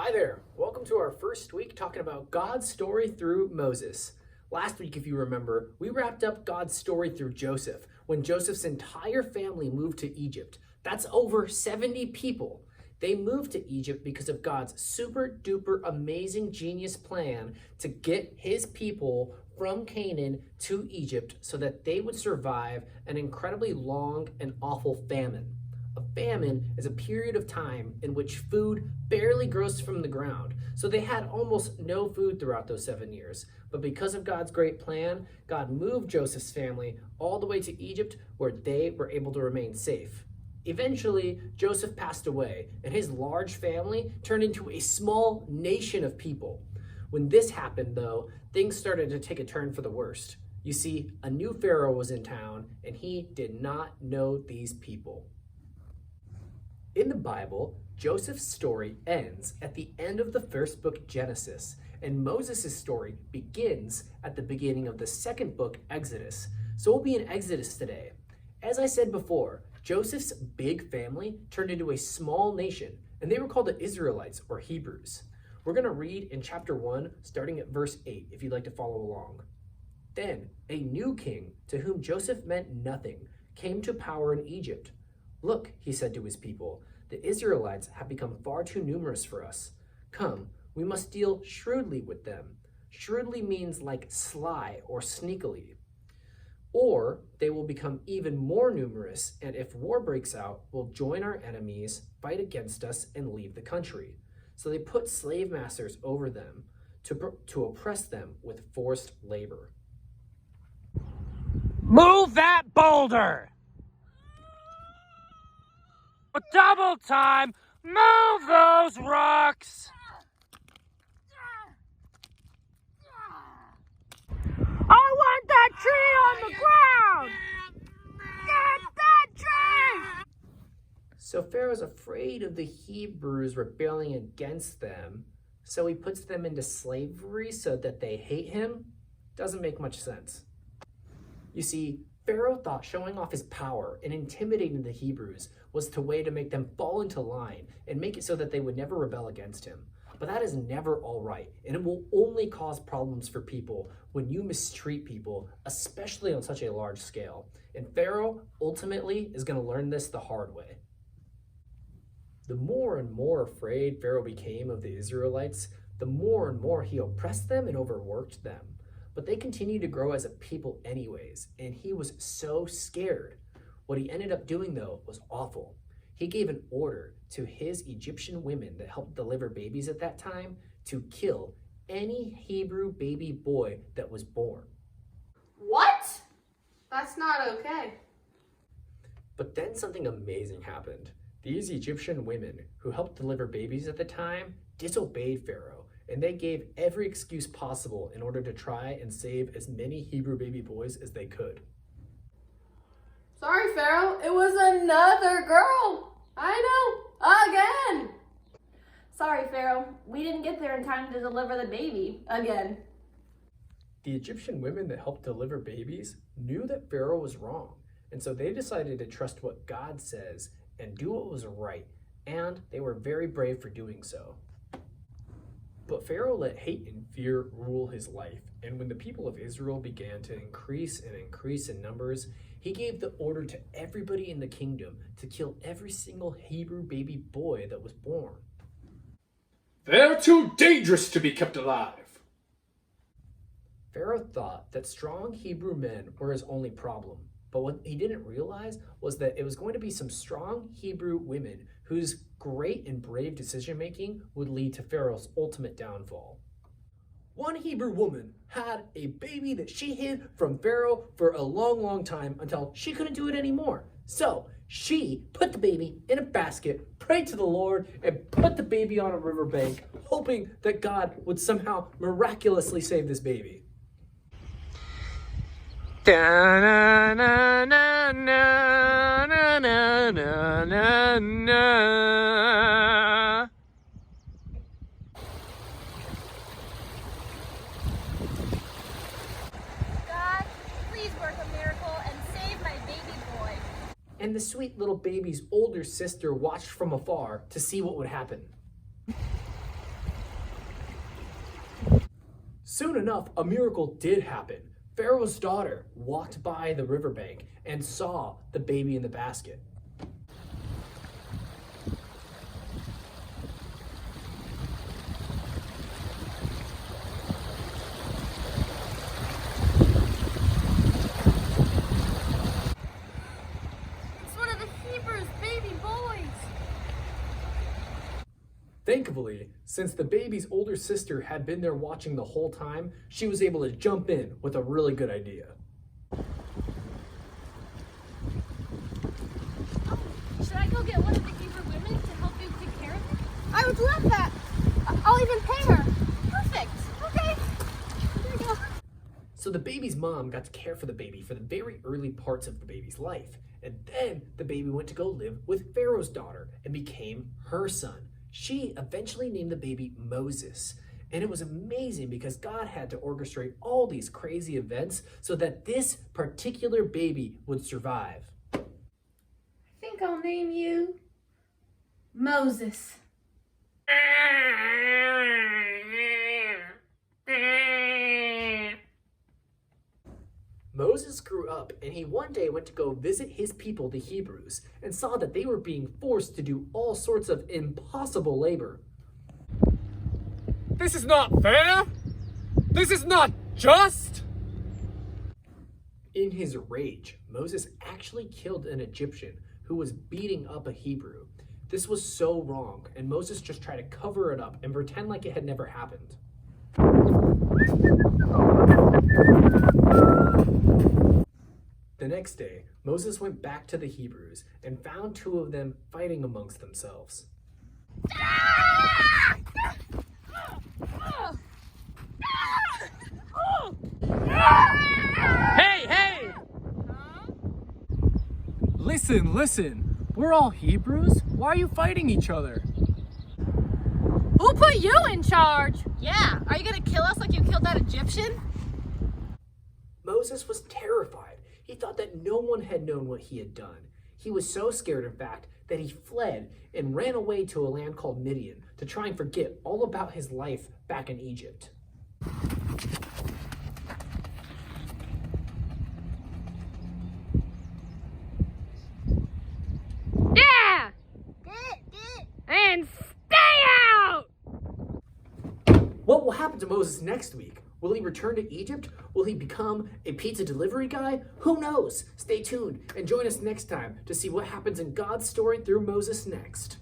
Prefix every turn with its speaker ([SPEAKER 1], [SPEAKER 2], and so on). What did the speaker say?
[SPEAKER 1] Hi there. Welcome to our first week talking about God's story through Moses. Last week, if you remember, we wrapped up God's story through Joseph, when Joseph's entire family moved to Egypt. That's over 70 people. They moved to Egypt because of God's super duper amazing genius plan to get his people from Canaan to Egypt so that they would survive an incredibly long and awful famine. A famine is a period of time in which food barely grows from the ground. So they had almost no food throughout those 7 years. But because of God's great plan, God moved Joseph's family all the way to Egypt where they were able to remain safe. Eventually, Joseph passed away, and his large family turned into a small nation of people. When this happened, though, things started to take a turn for the worst. You see, a new Pharaoh was in town, and he did not know these people. In the Bible, Joseph's story ends at the end of the first book, Genesis, and Moses' story begins at the beginning of the second book, Exodus. So we'll be in Exodus today. As I said before, Joseph's big family turned into a small nation, and they were called the Israelites, or Hebrews. We're going to read in chapter 1, starting at verse 8, if you'd like to follow along. Then a new king, to whom Joseph meant nothing, came to power in Egypt. Look, he said to his people, the Israelites have become far too numerous for us. Come, we must deal shrewdly with them. Shrewdly means like sly or sneakily. Or they will become even more numerous, and if war breaks out, will join our enemies, fight against us, and leave the country. So they put slave masters over them to oppress them with forced labor.
[SPEAKER 2] Move that boulder! Double time! Move those rocks! I want that tree on the ground! Get that tree!
[SPEAKER 1] So Pharaoh's afraid of the Hebrews rebelling against them, so he puts them into slavery so that they hate him? Doesn't make much sense. You see, Pharaoh thought showing off his power and intimidating the Hebrews was the way to make them fall into line and make it so that they would never rebel against him. But that is never all right, and it will only cause problems for people when you mistreat people, especially on such a large scale. And Pharaoh ultimately is going to learn this the hard way. The more and more afraid Pharaoh became of the Israelites, the more and more he oppressed them and overworked them. But they continued to grow as a people anyways, and he was so scared. What he ended up doing, though, was awful. He gave an order to his Egyptian women that helped deliver babies at that time to kill any Hebrew baby boy that was born.
[SPEAKER 3] What? That's not okay.
[SPEAKER 1] But then something amazing happened. These Egyptian women who helped deliver babies at the time disobeyed Pharaoh, and they gave every excuse possible in order to try and save as many Hebrew baby boys as they could.
[SPEAKER 3] Sorry, Pharaoh. It was another girl. I know. Again.
[SPEAKER 4] Sorry, Pharaoh. We didn't get there in time to deliver the baby. Again.
[SPEAKER 1] The Egyptian women that helped deliver babies knew that Pharaoh was wrong, and so they decided to trust what God says and do what was right, and they were very brave for doing so. But Pharaoh let hate and fear rule his life, and when the people of Israel began to increase in numbers, he gave the order to everybody in the kingdom to kill every single Hebrew baby boy that was born.
[SPEAKER 5] They're too dangerous to be kept alive.
[SPEAKER 1] Pharaoh thought that strong Hebrew men were his only problem, but what he didn't realize was that it was going to be some strong Hebrew women whose great and brave decision-making would lead to Pharaoh's ultimate downfall. One Hebrew woman had a baby that she hid from Pharaoh for a long time until she couldn't do it anymore. So she put the baby in a basket, prayed to the Lord, and put the baby on a riverbank, hoping that God would somehow miraculously save this baby.
[SPEAKER 4] God, please work a miracle and save my baby boy.
[SPEAKER 1] And the sweet little baby's older sister watched from afar to see what would happen. Soon enough, a miracle did happen. Pharaoh's daughter walked by the riverbank and saw the baby in the basket.
[SPEAKER 2] It's one of the Hebrews' baby boys.
[SPEAKER 1] Thankfully, since the baby's older sister had been there watching the whole time, she was able to jump in with a really good idea.
[SPEAKER 2] Should I go get one of the Hebrew women to help you take care of it? I would love that. I'll even pay her. Perfect. Okay. Here you go.
[SPEAKER 1] So the baby's mom got to care for the baby for the very early parts of the baby's life. And then the baby went to go live with Pharaoh's daughter and became her son. She eventually named the baby Moses. And it was amazing because God had to orchestrate all these crazy events so that this particular baby would survive.
[SPEAKER 3] I think I'll name you Moses.
[SPEAKER 1] Moses grew up and he one day went to go visit his people, the Hebrews, and saw that they were being forced to do all sorts of impossible labor.
[SPEAKER 5] This is not fair! This is not just!
[SPEAKER 1] In his rage, Moses actually killed an Egyptian who was beating up a Hebrew. This was so wrong, and Moses just tried to cover it up and pretend like it had never happened. The next day, Moses went back to the Hebrews and found two of them fighting amongst themselves.
[SPEAKER 5] Hey, hey! Listen. We're all Hebrews. Why are you fighting each other?
[SPEAKER 2] Who put you in charge? Yeah. Are you gonna kill us like you killed that Egyptian?
[SPEAKER 1] Moses was terrified. He thought that no one had known what he had done. He was so scared, in fact, that he fled and ran away to a land called Midian to try and forget all about his life back in Egypt.
[SPEAKER 2] Yeah! And stay out!
[SPEAKER 1] What will happen to Moses next week? Will he return to Egypt? Will he become a pizza delivery guy? Who knows? Stay tuned and join us next time to see what happens in God's story through Moses next.